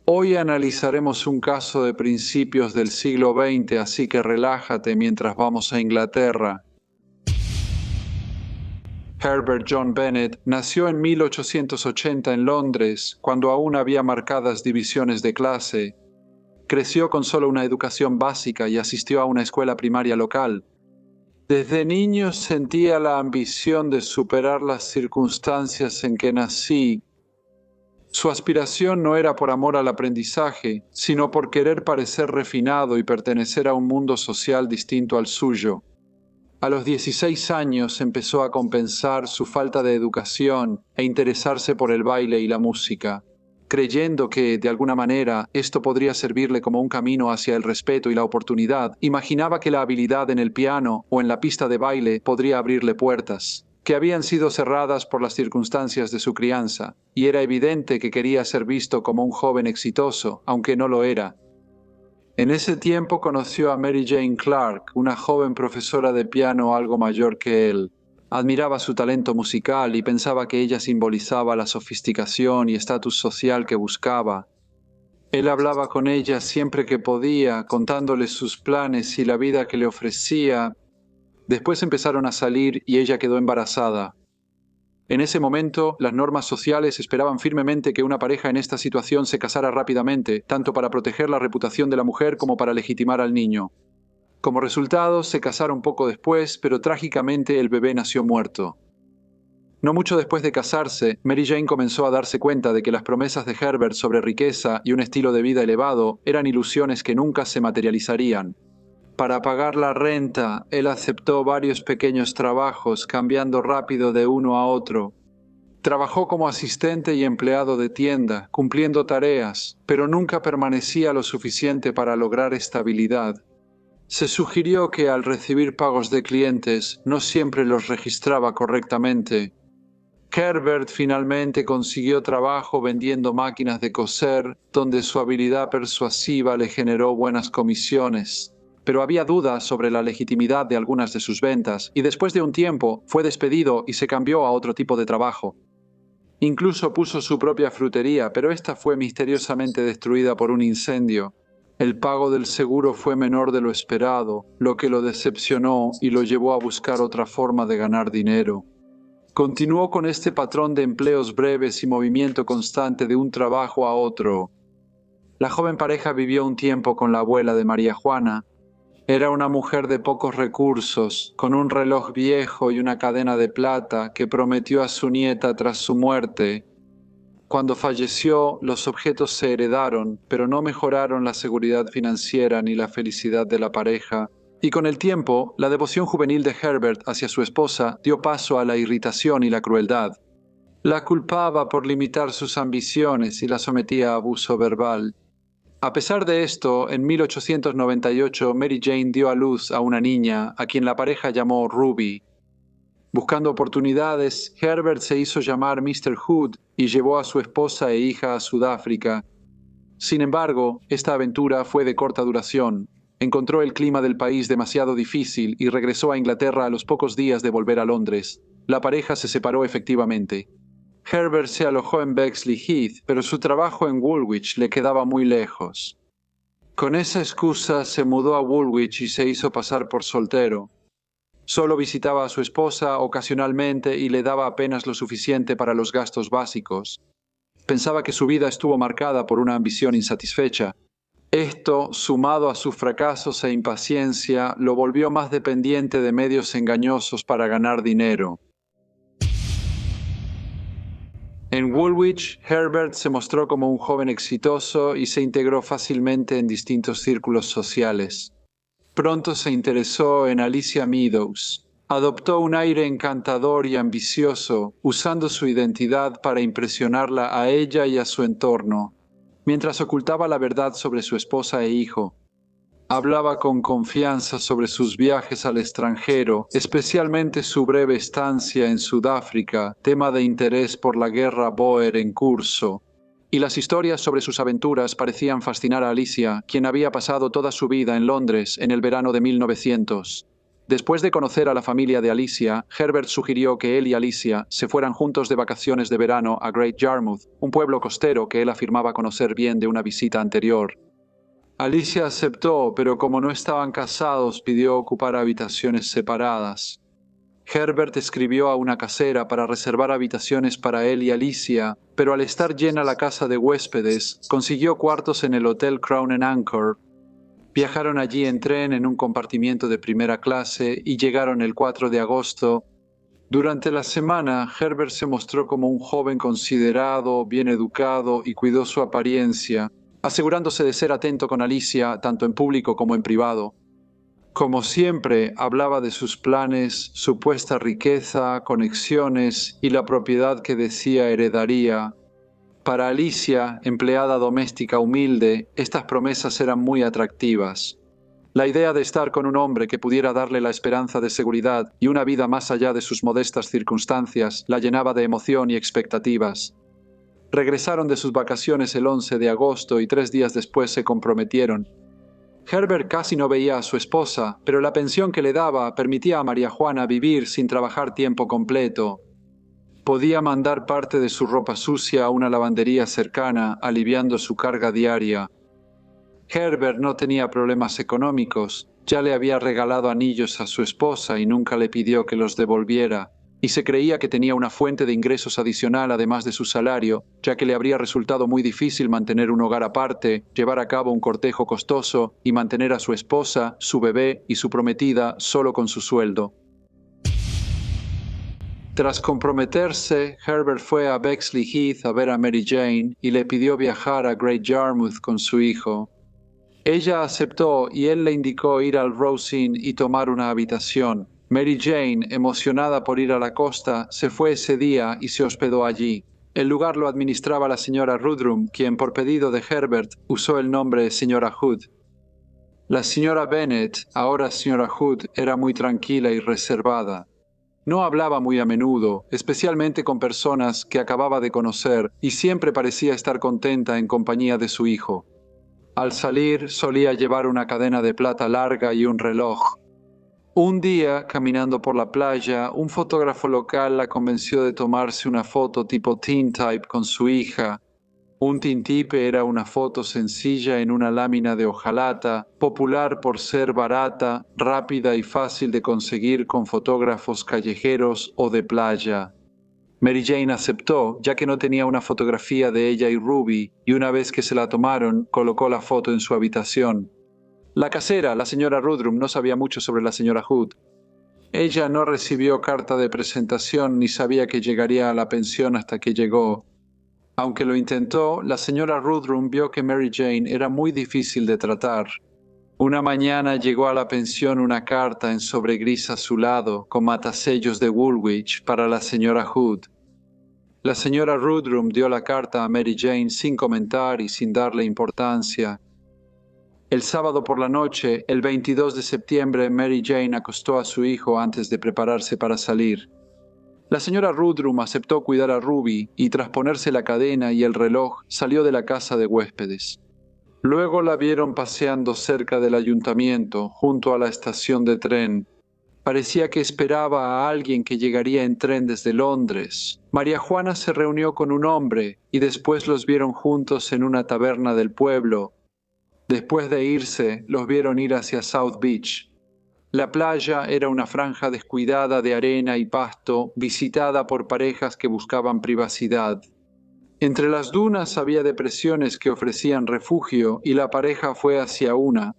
Hoy analizaremos un caso de principios del siglo XX, así que relájate mientras vamos a Inglaterra. Herbert John Bennet nació en 1880 en Londres, cuando aún había marcadas divisiones de clase. Creció con solo una educación básica y asistió a una escuela primaria local. Desde niño sentía la ambición de superar las circunstancias en que nací. Su aspiración no era por amor al aprendizaje, sino por querer parecer refinado y pertenecer a un mundo social distinto al suyo. A los 16 años empezó a compensar su falta de educación e interesarse por el baile y la música, creyendo que, de alguna manera, esto podría servirle como un camino hacia el respeto y la oportunidad. Imaginaba que la habilidad en el piano o en la pista de baile podría abrirle puertas, que habían sido cerradas por las circunstancias de su crianza, y era evidente que quería ser visto como un joven exitoso, aunque no lo era. En ese tiempo conoció a Mary Jane Clark, una joven profesora de piano algo mayor que él. Admiraba su talento musical y pensaba que ella simbolizaba la sofisticación y estatus social que buscaba. Él hablaba con ella siempre que podía, contándole sus planes y la vida que le ofrecía. Después empezaron a salir y ella quedó embarazada. En ese momento, las normas sociales esperaban firmemente que una pareja en esta situación se casara rápidamente, tanto para proteger la reputación de la mujer como para legitimar al niño. Como resultado, se casaron poco después, pero trágicamente el bebé nació muerto. No mucho después de casarse, Mary Jane comenzó a darse cuenta de que las promesas de Herbert sobre riqueza y un estilo de vida elevado eran ilusiones que nunca se materializarían. Para pagar la renta, él aceptó varios pequeños trabajos, cambiando rápido de uno a otro. Trabajó como asistente y empleado de tienda, cumpliendo tareas, pero nunca permanecía lo suficiente para lograr estabilidad. Se sugirió que al recibir pagos de clientes no siempre los registraba correctamente. Herbert finalmente consiguió trabajo vendiendo máquinas de coser, donde su habilidad persuasiva le generó buenas comisiones. Pero había dudas sobre la legitimidad de algunas de sus ventas, y después de un tiempo fue despedido y se cambió a otro tipo de trabajo. Incluso puso su propia frutería, pero esta fue misteriosamente destruida por un incendio. El pago del seguro fue menor de lo esperado, lo que lo decepcionó y lo llevó a buscar otra forma de ganar dinero. Continuó con este patrón de empleos breves y movimiento constante de un trabajo a otro. La joven pareja vivió un tiempo con la abuela de María Juana. Era una mujer de pocos recursos, con un reloj viejo y una cadena de plata que prometió a su nieta tras su muerte. Cuando falleció, los objetos se heredaron, pero no mejoraron la seguridad financiera ni la felicidad de la pareja. Y con el tiempo, la devoción juvenil de Herbert hacia su esposa dio paso a la irritación y la crueldad. La culpaba por limitar sus ambiciones y la sometía a abuso verbal. A pesar de esto, en 1898 Mary Jane dio a luz a una niña, a quien la pareja llamó Ruby. Buscando oportunidades, Herbert se hizo llamar Mr. Hood y llevó a su esposa e hija a Sudáfrica. Sin embargo, esta aventura fue de corta duración. Encontró el clima del país demasiado difícil y regresó a Inglaterra a los pocos días de volver a Londres. La pareja se separó efectivamente. Herbert se alojó en Bexley Heath, pero su trabajo en Woolwich le quedaba muy lejos. Con esa excusa se mudó a Woolwich y se hizo pasar por soltero. Solo visitaba a su esposa ocasionalmente y le daba apenas lo suficiente para los gastos básicos. Pensaba que su vida estuvo marcada por una ambición insatisfecha. Esto, sumado a sus fracasos e impaciencia, lo volvió más dependiente de medios engañosos para ganar dinero. En Woolwich, Herbert se mostró como un joven exitoso y se integró fácilmente en distintos círculos sociales. Pronto se interesó en Alicia Meadows. Adoptó un aire encantador y ambicioso, usando su identidad para impresionarla a ella y a su entorno, mientras ocultaba la verdad sobre su esposa e hijo. Hablaba con confianza sobre sus viajes al extranjero, especialmente su breve estancia en Sudáfrica, tema de interés por la guerra Boer en curso. Y las historias sobre sus aventuras parecían fascinar a Alicia, quien había pasado toda su vida en Londres en el verano de 1900. Después de conocer a la familia de Alicia, Herbert sugirió que él y Alicia se fueran juntos de vacaciones de verano a Great Yarmouth, un pueblo costero que él afirmaba conocer bien de una visita anterior. Alicia aceptó, pero como no estaban casados, pidió ocupar habitaciones separadas. Herbert escribió a una casera para reservar habitaciones para él y Alicia, pero al estar llena la casa de huéspedes, consiguió cuartos en el Hotel Crown and Anchor. Viajaron allí en tren en un compartimiento de primera clase y llegaron el 4 de agosto. Durante la semana, Herbert se mostró como un joven considerado, bien educado y cuidó su apariencia, asegurándose de ser atento con Alicia tanto en público como en privado. Como siempre, hablaba de sus planes, supuesta riqueza, conexiones y la propiedad que decía heredaría. Para Alicia, empleada doméstica humilde, estas promesas eran muy atractivas. La idea de estar con un hombre que pudiera darle la esperanza de seguridad y una vida más allá de sus modestas circunstancias la llenaba de emoción y expectativas. Regresaron de sus vacaciones el 11 de agosto y 3 días después se comprometieron. Herbert casi no veía a su esposa, pero la pensión que le daba permitía a María Juana vivir sin trabajar tiempo completo. Podía mandar parte de su ropa sucia a una lavandería cercana, aliviando su carga diaria. Herbert no tenía problemas económicos, ya le había regalado anillos a su esposa y nunca le pidió que los devolviera, y se creía que tenía una fuente de ingresos adicional además de su salario, ya que le habría resultado muy difícil mantener un hogar aparte, llevar a cabo un cortejo costoso y mantener a su esposa, su bebé y su prometida solo con su sueldo. Tras comprometerse, Herbert fue a Bexley Heath a ver a Mary Jane y le pidió viajar a Great Yarmouth con su hijo. Ella aceptó y él le indicó ir al Rose Inn y tomar una habitación. Mary Jane, emocionada por ir a la costa, se fue ese día y se hospedó allí. El lugar lo administraba la señora Rudrum, quien por pedido de Herbert usó el nombre señora Hood. La señora Bennet, ahora señora Hood, era muy tranquila y reservada. No hablaba muy a menudo, especialmente con personas que acababa de conocer, y siempre parecía estar contenta en compañía de su hijo. Al salir solía llevar una cadena de plata larga y un reloj. Un día, caminando por la playa, un fotógrafo local la convenció de tomarse una foto tipo tintype con su hija. Un tintipe era una foto sencilla en una lámina de hojalata, popular por ser barata, rápida y fácil de conseguir con fotógrafos callejeros o de playa. Mary Jane aceptó, ya que no tenía una fotografía de ella y Ruby, y una vez que se la tomaron, colocó la foto en su habitación. La casera, la señora Rudrum, no sabía mucho sobre la señora Hood. Ella no recibió carta de presentación ni sabía que llegaría a la pensión hasta que llegó. Aunque lo intentó, la señora Rudrum vio que Mary Jane era muy difícil de tratar. Una mañana llegó a la pensión una carta en sobre gris azulado con matasellos de Woolwich para la señora Hood. La señora Rudrum dio la carta a Mary Jane sin comentar y sin darle importancia. El sábado por la noche, el 22 de septiembre, Mary Jane acostó a su hijo antes de prepararse para salir. La señora Rudrum aceptó cuidar a Ruby y tras ponerse la cadena y el reloj salió de la casa de huéspedes. Luego la vieron paseando cerca del ayuntamiento, junto a la estación de tren. Parecía que esperaba a alguien que llegaría en tren desde Londres. María Juana se reunió con un hombre y después los vieron juntos en una taberna del pueblo. Después de irse, los vieron ir hacia South Beach. La playa era una franja descuidada de arena y pasto, visitada por parejas que buscaban privacidad. Entre las dunas había depresiones que ofrecían refugio y la pareja fue hacia una.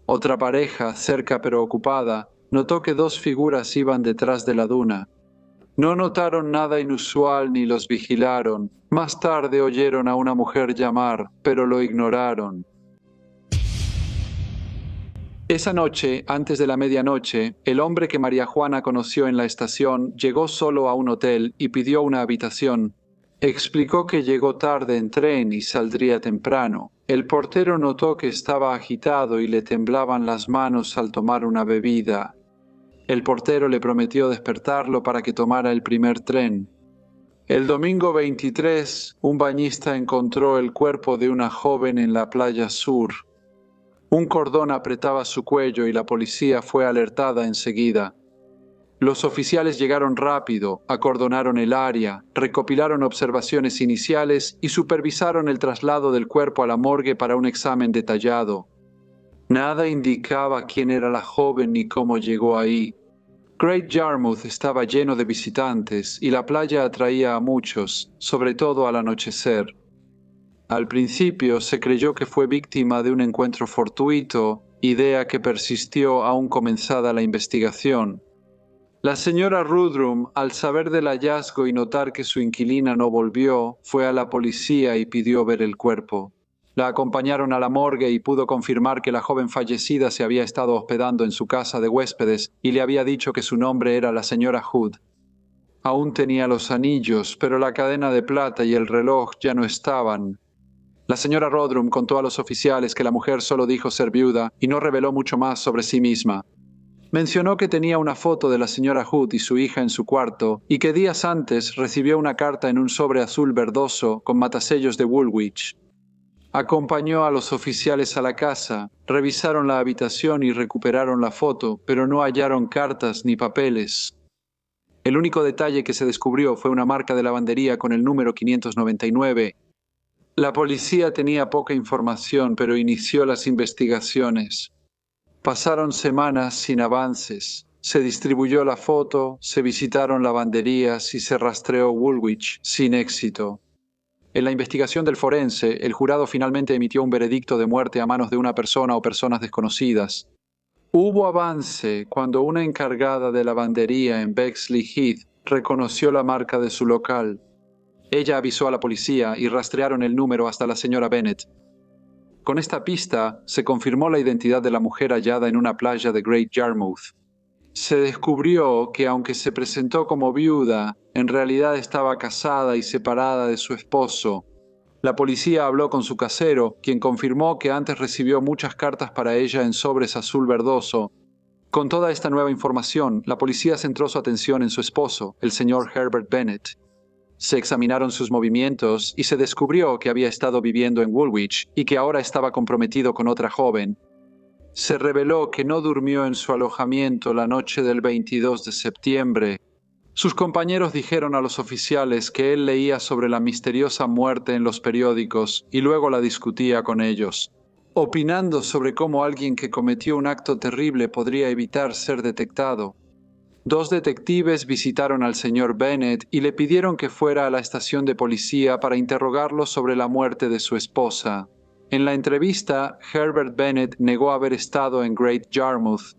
Otra pareja, cerca pero ocupada, notó que dos figuras iban detrás de la duna. No notaron nada inusual ni los vigilaron. Más tarde oyeron a una mujer llamar, pero lo ignoraron. Esa noche, antes de la medianoche, el hombre que María Juana conoció en la estación llegó solo a un hotel y pidió una habitación. Explicó que llegó tarde en tren y saldría temprano. El portero notó que estaba agitado y le temblaban las manos al tomar una bebida. El portero le prometió despertarlo para que tomara el primer tren. El domingo 23, un bañista encontró el cuerpo de una joven en la playa sur. Un cordón apretaba su cuello y la policía fue alertada enseguida. Los oficiales llegaron rápido, acordonaron el área, recopilaron observaciones iniciales y supervisaron el traslado del cuerpo a la morgue para un examen detallado. Nada indicaba quién era la joven ni cómo llegó ahí. Great Yarmouth estaba lleno de visitantes y la playa atraía a muchos, sobre todo al anochecer. Al principio se creyó que fue víctima de un encuentro fortuito, idea que persistió aún comenzada la investigación. La señora Rudrum, al saber del hallazgo y notar que su inquilina no volvió, fue a la policía y pidió ver el cuerpo. La acompañaron a la morgue y pudo confirmar que la joven fallecida se había estado hospedando en su casa de huéspedes y le había dicho que su nombre era la señora Hood. Aún tenía los anillos, pero la cadena de plata y el reloj ya no estaban. La señora Rudrum contó a los oficiales que la mujer solo dijo ser viuda y no reveló mucho más sobre sí misma. Mencionó que tenía una foto de la señora Hood y su hija en su cuarto y que días antes recibió una carta en un sobre azul verdoso con matasellos de Woolwich. Acompañó a los oficiales a la casa, revisaron la habitación y recuperaron la foto, pero no hallaron cartas ni papeles. El único detalle que se descubrió fue una marca de lavandería con el número 599. La policía tenía poca información, pero inició las investigaciones. Pasaron semanas sin avances. Se distribuyó la foto, se visitaron lavanderías y se rastreó Woolwich sin éxito. En la investigación del forense, el jurado finalmente emitió un veredicto de muerte a manos de una persona o personas desconocidas. Hubo avance cuando una encargada de lavandería en Bexley Heath reconoció la marca de su local. Ella avisó a la policía y rastrearon el número hasta la señora Bennet. Con esta pista se confirmó la identidad de la mujer hallada en una playa de Great Yarmouth. Se descubrió que aunque se presentó como viuda, en realidad estaba casada y separada de su esposo. La policía habló con su casero, quien confirmó que antes recibió muchas cartas para ella en sobres azul verdoso. Con toda esta nueva información, la policía centró su atención en su esposo, el señor Herbert Bennet. Se examinaron sus movimientos y se descubrió que había estado viviendo en Woolwich y que ahora estaba comprometido con otra joven. Se reveló que no durmió en su alojamiento la noche del 22 de septiembre. Sus compañeros dijeron a los oficiales que él leía sobre la misteriosa muerte en los periódicos y luego la discutía con ellos, opinando sobre cómo alguien que cometió un acto terrible podría evitar ser detectado. 2 detectives visitaron al señor Bennet y le pidieron que fuera a la estación de policía para interrogarlo sobre la muerte de su esposa. En la entrevista, Herbert Bennet negó haber estado en Great Yarmouth.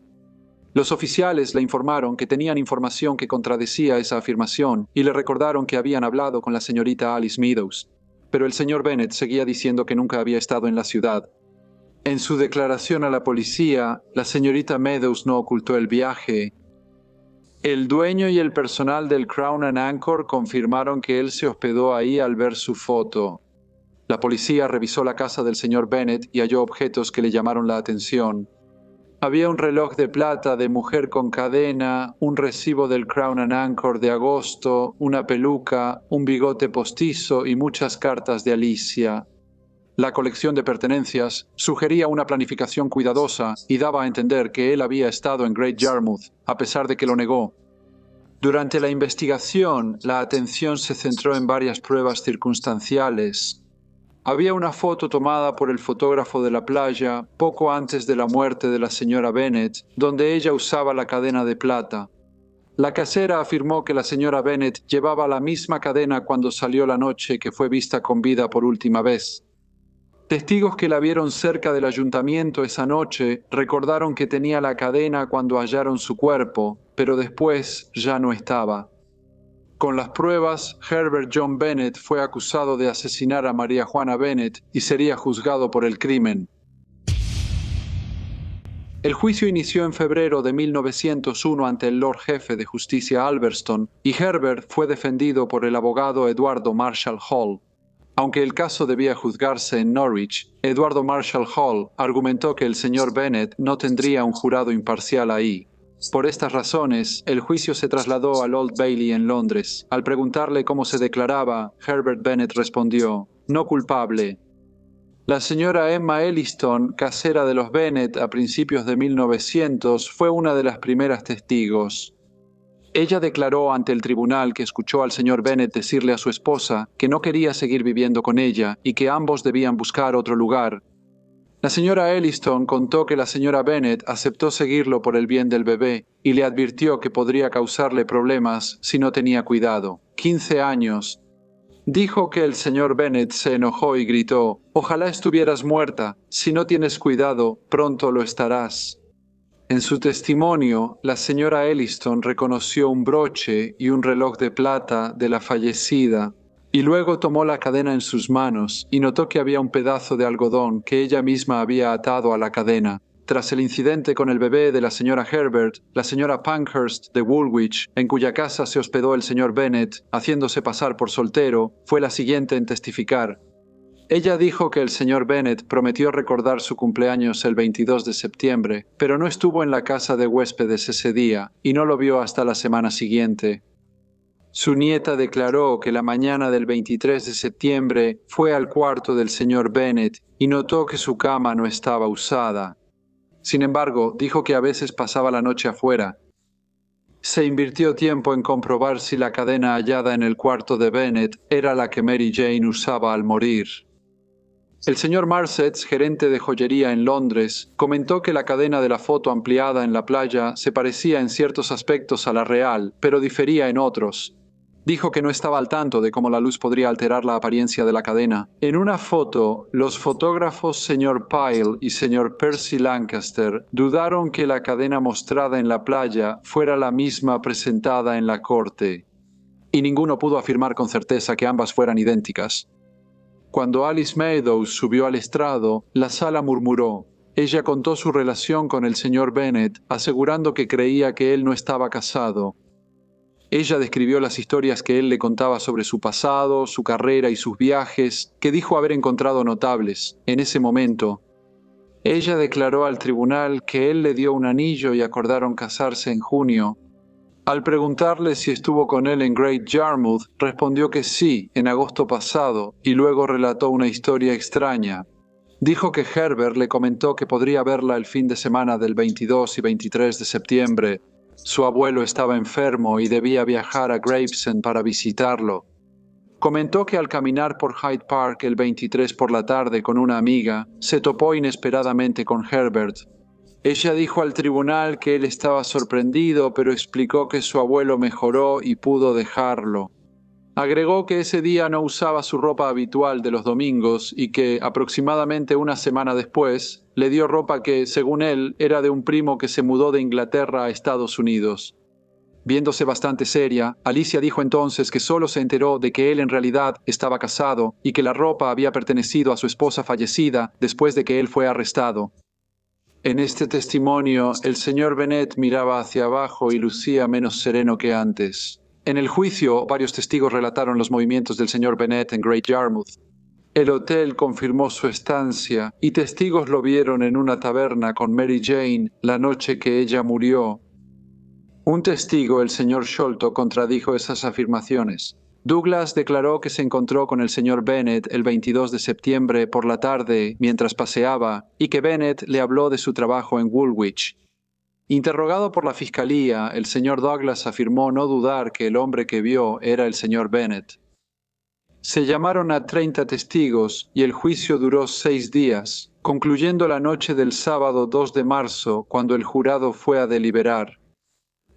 Los oficiales le informaron que tenían información que contradecía esa afirmación y le recordaron que habían hablado con la señorita Alice Meadows. Pero el señor Bennet seguía diciendo que nunca había estado en la ciudad. En su declaración a la policía, la señorita Meadows no ocultó el viaje. El dueño y el personal del Crown and Anchor confirmaron que él se hospedó ahí al ver su foto. La policía revisó la casa del señor Bennet y halló objetos que le llamaron la atención. Había un reloj de plata de mujer con cadena, un recibo del Crown and Anchor de agosto, una peluca, un bigote postizo y muchas cartas de Alicia. La colección de pertenencias sugería una planificación cuidadosa y daba a entender que él había estado en Great Yarmouth, a pesar de que lo negó. Durante la investigación, la atención se centró en varias pruebas circunstanciales. Había una foto tomada por el fotógrafo de la playa poco antes de la muerte de la señora Bennet, donde ella usaba la cadena de plata. La casera afirmó que la señora Bennet llevaba la misma cadena cuando salió la noche que fue vista con vida por última vez. Testigos que la vieron cerca del ayuntamiento esa noche recordaron que tenía la cadena cuando hallaron su cuerpo, pero después ya no estaba. Con las pruebas, Herbert John Bennet fue acusado de asesinar a María Juana Bennet y sería juzgado por el crimen. El juicio inició en febrero de 1901 ante el Lord Jefe de Justicia Alverston y Herbert fue defendido por el abogado Eduardo Marshall Hall. Aunque el caso debía juzgarse en Norwich, Eduardo Marshall Hall argumentó que el señor Bennet no tendría un jurado imparcial ahí. Por estas razones, el juicio se trasladó al Old Bailey en Londres. Al preguntarle cómo se declaraba, Herbert Bennet respondió: «No culpable». La señora Emma Elliston, casera de los Bennet a principios de 1900, fue una de las primeras testigos. Ella declaró ante el tribunal que escuchó al señor Bennet decirle a su esposa que no quería seguir viviendo con ella y que ambos debían buscar otro lugar. La señora Elliston contó que la señora Bennet aceptó seguirlo por el bien del bebé y le advirtió que podría causarle problemas si no tenía cuidado. 15 años. Dijo que el señor Bennet se enojó y gritó: «Ojalá estuvieras muerta. Si no tienes cuidado, pronto lo estarás». En su testimonio, la señora Elliston reconoció un broche y un reloj de plata de la fallecida, y luego tomó la cadena en sus manos y notó que había un pedazo de algodón que ella misma había atado a la cadena. Tras el incidente con el bebé de la señora Herbert, la señora Pankhurst de Woolwich, en cuya casa se hospedó el señor Bennet, haciéndose pasar por soltero, fue la siguiente en testificar. Ella dijo que el señor Bennet prometió recordar su cumpleaños el 22 de septiembre, pero no estuvo en la casa de huéspedes ese día y no lo vio hasta la semana siguiente. Su nieta declaró que la mañana del 23 de septiembre fue al cuarto del señor Bennet y notó que su cama no estaba usada. Sin embargo, dijo que a veces pasaba la noche afuera. Se invirtió tiempo en comprobar si la cadena hallada en el cuarto de Bennet era la que Mary Jane usaba al morir. El señor Marsetts, gerente de joyería en Londres, comentó que la cadena de la foto ampliada en la playa se parecía en ciertos aspectos a la real, pero difería en otros. Dijo que no estaba al tanto de cómo la luz podría alterar la apariencia de la cadena. En una foto, los fotógrafos señor Pyle y señor Percy Lancaster dudaron que la cadena mostrada en la playa fuera la misma presentada en la corte, y ninguno pudo afirmar con certeza que ambas fueran idénticas. Cuando Alice Meadows subió al estrado, la sala murmuró. Ella contó su relación con el señor Bennet, asegurando que creía que él no estaba casado. Ella describió las historias que él le contaba sobre su pasado, su carrera y sus viajes, que dijo haber encontrado notables. En ese momento, ella declaró al tribunal que él le dio un anillo y acordaron casarse en junio. Al preguntarle si estuvo con él en Great Yarmouth, respondió que sí, en agosto pasado, y luego relató una historia extraña. Dijo que Herbert le comentó que podría verla el fin de semana del 22 y 23 de septiembre. Su abuelo estaba enfermo y debía viajar a Gravesend para visitarlo. Comentó que al caminar por Hyde Park el 23 por la tarde con una amiga, se topó inesperadamente con Herbert. Ella dijo al tribunal que él estaba sorprendido, pero explicó que su abuelo mejoró y pudo dejarlo. Agregó que ese día no usaba su ropa habitual de los domingos y que, aproximadamente una semana después, le dio ropa que, según él, era de un primo que se mudó de Inglaterra a Estados Unidos. Viéndose bastante seria, Alicia dijo entonces que solo se enteró de que él en realidad estaba casado y que la ropa había pertenecido a su esposa fallecida después de que él fue arrestado. En este testimonio, el señor Bennet miraba hacia abajo y lucía menos sereno que antes. En el juicio, varios testigos relataron los movimientos del señor Bennet en Great Yarmouth. El hotel confirmó su estancia y testigos lo vieron en una taberna con Mary Jane la noche que ella murió. Un testigo, el señor Sholto, contradijo esas afirmaciones. Douglas declaró que se encontró con el señor Bennet el 22 de septiembre por la tarde mientras paseaba y que Bennet le habló de su trabajo en Woolwich. Interrogado por la fiscalía, el señor Douglas afirmó no dudar que el hombre que vio era el señor Bennet. Se llamaron a 30 testigos y el juicio duró 6 días, concluyendo la noche del sábado 2 de marzo cuando el jurado fue a deliberar.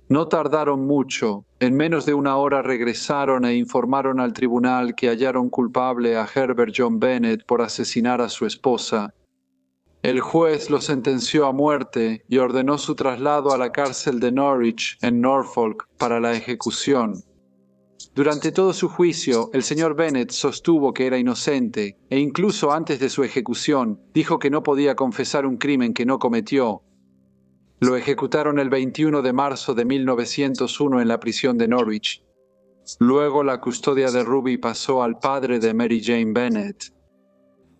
No tardaron mucho. En menos de una hora regresaron e informaron al tribunal que hallaron culpable a Herbert John Bennet por asesinar a su esposa. El juez lo sentenció a muerte y ordenó su traslado a la cárcel de Norwich, en Norfolk, para la ejecución. Durante todo su juicio, el señor Bennet sostuvo que era inocente e incluso antes de su ejecución dijo que no podía confesar un crimen que no cometió. Lo ejecutaron el 21 de marzo de 1901 en la prisión de Norwich. Luego la custodia de Ruby pasó al padre de Mary Jane Bennet.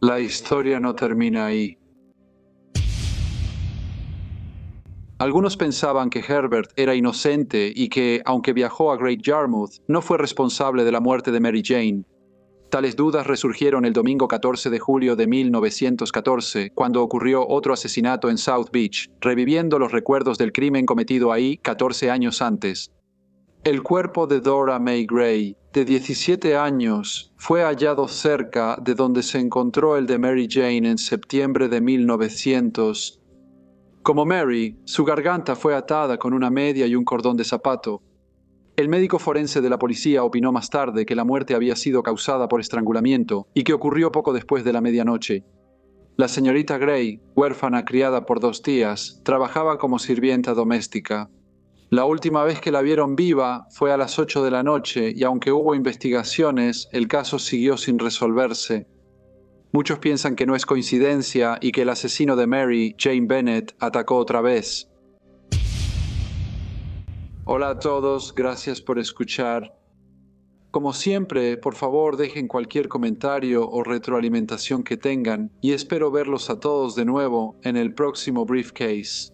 La historia no termina ahí. Algunos pensaban que Herbert era inocente y que, aunque viajó a Great Yarmouth, no fue responsable de la muerte de Mary Jane. Tales dudas resurgieron el domingo 14 de julio de 1914, cuando ocurrió otro asesinato en South Beach, reviviendo los recuerdos del crimen cometido ahí 14 años antes. El cuerpo de Dora May Gray, de 17 años, fue hallado cerca de donde se encontró el de Mary Jane en septiembre de 1900. Como Mary, su garganta fue atada con una media y un cordón de zapato. El médico forense de la policía opinó más tarde que la muerte había sido causada por estrangulamiento y que ocurrió poco después de la medianoche. La señorita Gray, huérfana criada por 2 tías, trabajaba como sirvienta doméstica. La última vez que la vieron viva fue a las 8 de la noche y aunque hubo investigaciones, el caso siguió sin resolverse. Muchos piensan que no es coincidencia y que el asesino de Mary, Jane Bennett, atacó otra vez. Hola a todos, gracias por escuchar. Como siempre, por favor dejen cualquier comentario o retroalimentación que tengan y espero verlos a todos de nuevo en el próximo Briefcase.